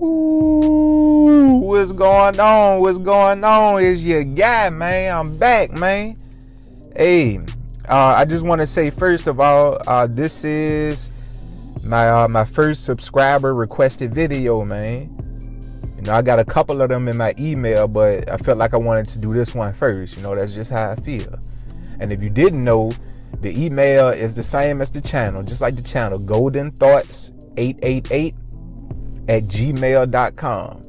Ooh, what's going on? What's going on? It's your guy, man. I'm back, man. Hey, I just want to say, first of all, this is my first subscriber requested video, man. You know, I got a couple of them in my email, but I felt like I wanted to do this one first. You know, that's just how I feel. And if you didn't know, the email is the same as the channel, just like the channel, goldenthoughts888@gmail.com.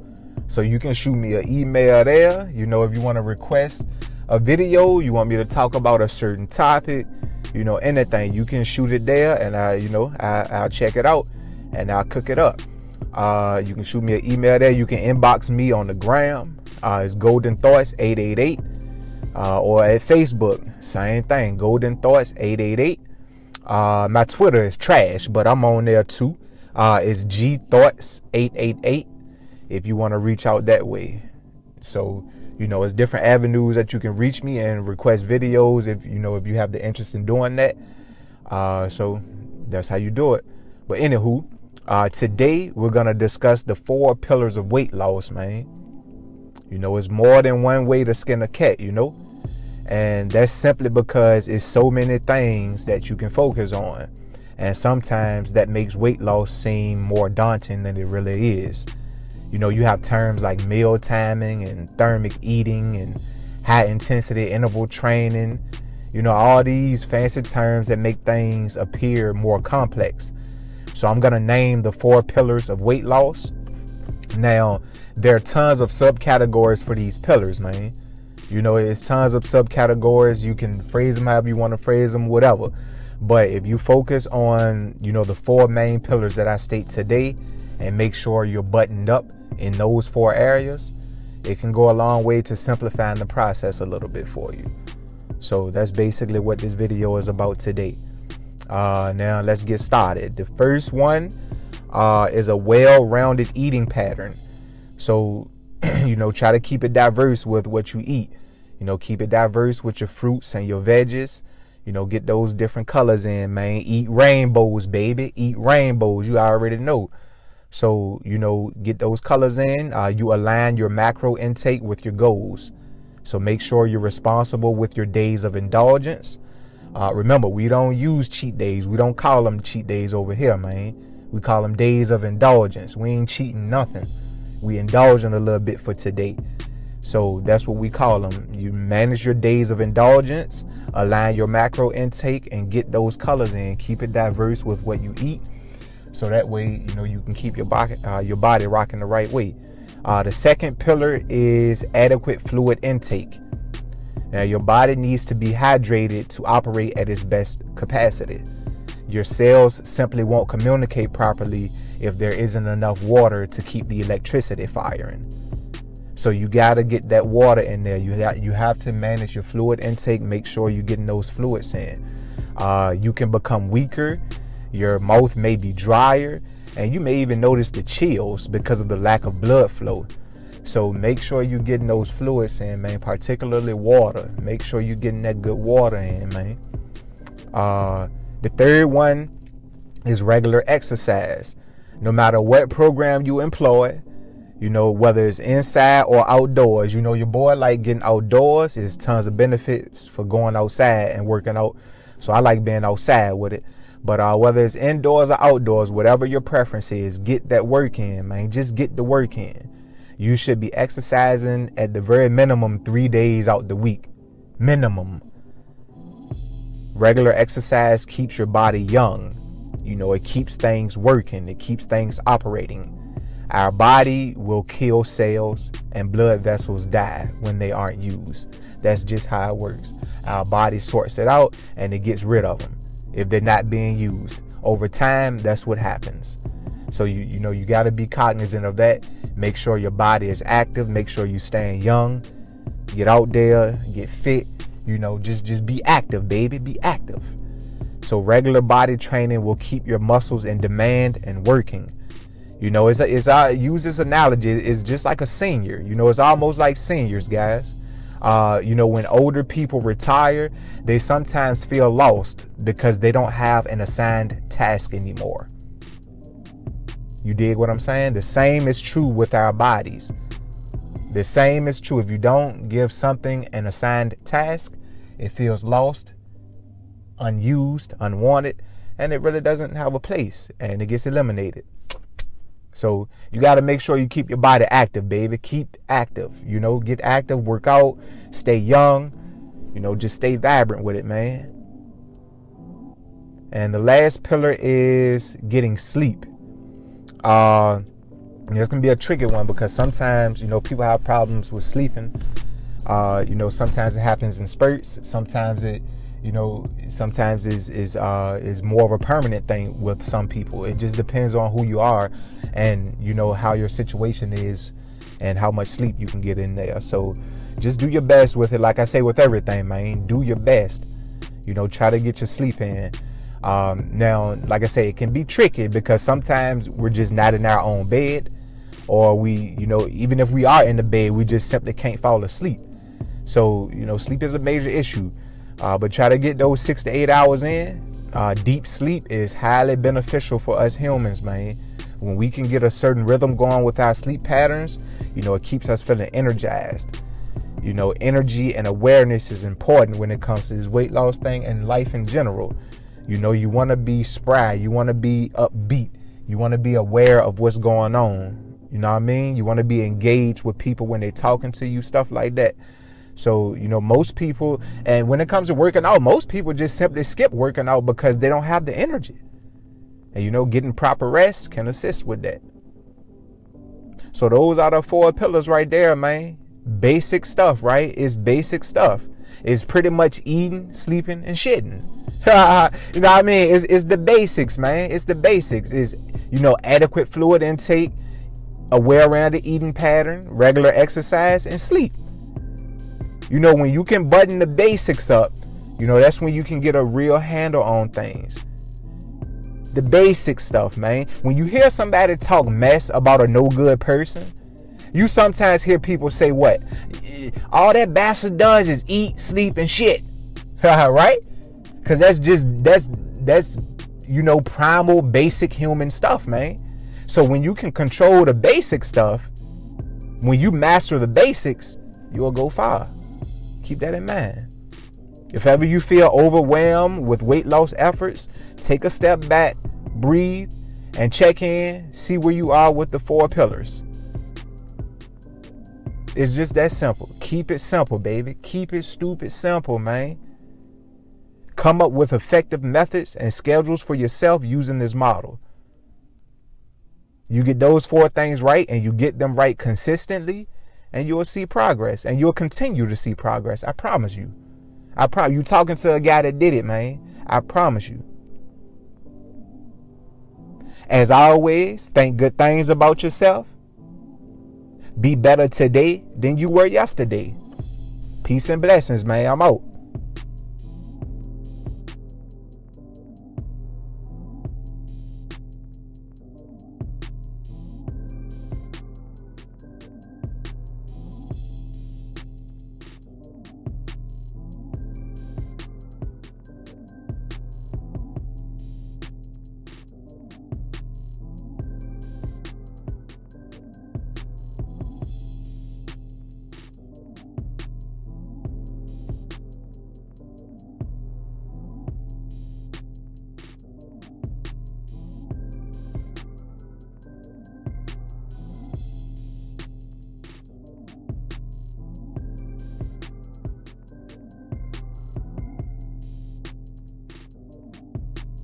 So you can shoot me an email there. You know, if you want to request a video, you want me to talk about a certain topic, you know, anything, you can shoot it there, and I'll check it out and I'll cook it up. You can shoot me an email there. You can inbox me on the gram. It's goldenthoughts888. Or at Facebook, same thing, goldenthoughts888. My Twitter is trash, but I'm on there too. It's gthoughts888 if you want to reach out that way. So, you know, it's different avenues that you can reach me and request videos if you have the interest in doing that. So that's how you do it. But anywho, today we're gonna discuss the 4 pillars of weight loss, man. You know, it's more than one way to skin a cat, you know, and that's simply because it's so many things that you can focus on. And sometimes that makes weight loss seem more daunting than it really is. You know, you have terms like meal timing and thermic eating and high intensity interval training. You know, all these fancy terms that make things appear more complex. So I'm going to name the 4 pillars of weight loss. Now, there are tons of subcategories for these pillars, man. You know, it's tons of subcategories. You can phrase them however you want to phrase them, whatever. But if you focus on, you know, the 4 main pillars that I state today and make sure you're buttoned up in those 4 areas, it can go a long way to simplifying the process a little bit for you. So that's basically what this video is about today. Now let's get started. The first one is a well-rounded eating pattern. So, you know, try to keep it diverse with what you eat. You know, keep it diverse with your fruits and your veggies. You know, get those different colors in, man. Eat rainbows, baby. Eat rainbows. You already know. So, you know, get those colors in. You align your macro intake with your goals. So make sure you're responsible with your days of indulgence. Remember, we don't use cheat days. We don't call them cheat days over here, man. We call them days of indulgence. We ain't cheating nothing. We indulging a little bit for today. So that's what we call them. You manage your days of indulgence, align your macro intake, and get those colors in. Keep it diverse with what you eat. So that way, you know, you can keep your body rocking the right way. The second pillar is adequate fluid intake. Now, your body needs to be hydrated to operate at its best capacity. Your cells simply won't communicate properly if there isn't enough water to keep the electricity firing. So you got to get that water in there. You have to manage your fluid intake. Make sure you're getting those fluids in. You can become weaker. Your mouth may be drier, and you may even notice the chills because of the lack of blood flow. So make sure you're getting those fluids in, man, particularly water. Make sure you're getting that good water in, man. The third one is regular exercise. No matter what program you employ, you know, whether it's inside or outdoors, you know, your boy like getting outdoors. There's tons of benefits for going outside and working out. So I like being outside with it. But whether it's indoors or outdoors, whatever your preference is, get that work in, man. Just get the work in. You should be exercising at the very minimum 3 days out the week. Minimum. Regular exercise keeps your body young. You know, it keeps things working. It keeps things operating. Our body will kill cells and blood vessels die when they aren't used. That's just how it works. Our body sorts it out and it gets rid of them if they're not being used. Over time, that's what happens. So you know, you got to be cognizant of that. Make sure your body is active. Make sure you staying young. Get out there, get fit. You know, just be active, baby. Be active. So regular body training will keep your muscles in demand and working. You know, I use this analogy. It's just like a senior. You know, it's almost like seniors, guys. You know, when older people retire, they sometimes feel lost because they don't have an assigned task anymore. You dig what I'm saying? The same is true with our bodies. The same is true. If you don't give something an assigned task, it feels lost, unused, unwanted, and it really doesn't have a place, and it gets eliminated. So you got to make sure you keep your body active, baby. Keep active, get active, work out, stay young, just stay vibrant with it, man. And the last pillar is getting sleep. It's going to be a tricky one because sometimes, people have problems with sleeping. Sometimes it happens in spurts. Sometimes it, sometimes is more of a permanent thing with some people. It just depends on who you are and, how your situation is and how much sleep you can get in there. So just do your best with it. Like I say with everything, man, do your best. Try to get your sleep in. Now, like I say, it can be tricky because sometimes we're just not in our own bed, or we, even if we are in the bed, we just simply can't fall asleep. So, sleep is a major issue, but try to get those 6 to 8 hours in. Deep sleep is highly beneficial for us humans, man. When we can get a certain rhythm going with our sleep patterns, it keeps us feeling energized. Energy and awareness is important when it comes to this weight loss thing and life in general. You want to be spry. You want to be upbeat. You want to be aware of what's going on. You know what I mean? You want to be engaged with people when they're talking to you, stuff like that. So, most people, and when it comes to working out, most people just simply skip working out because they don't have the energy. And, getting proper rest can assist with that. So those are the 4 pillars right there, man. Basic stuff, right? It's basic stuff. It's pretty much eating, sleeping, and shitting. You know what I mean? It's the basics, man. It's the basics. It's, adequate fluid intake, a well-rounded eating pattern, regular exercise, and sleep. When you can button the basics up, that's when you can get a real handle on things. The basic stuff, man. When you hear somebody talk mess about a no good person, you sometimes hear people say what? All that bastard does is eat, sleep, and shit. Right? Because that's primal, basic human stuff, man. So when you can control the basic stuff, when you master the basics, you'll go far. Keep that in mind. If ever you feel overwhelmed with weight loss efforts, take a step back, breathe, and check in, see where you are with the 4 pillars. It's just that simple. Keep it simple, baby. Keep it stupid simple, man. Come up with effective methods and schedules for yourself using this model. You get those 4 things right and you get them right consistently, and you'll see progress, and you'll continue to see progress. I promise you. You talking to a guy that did it, man. I promise you. As always, think good things about yourself. Be better today than you were yesterday. Peace and blessings, man. I'm out.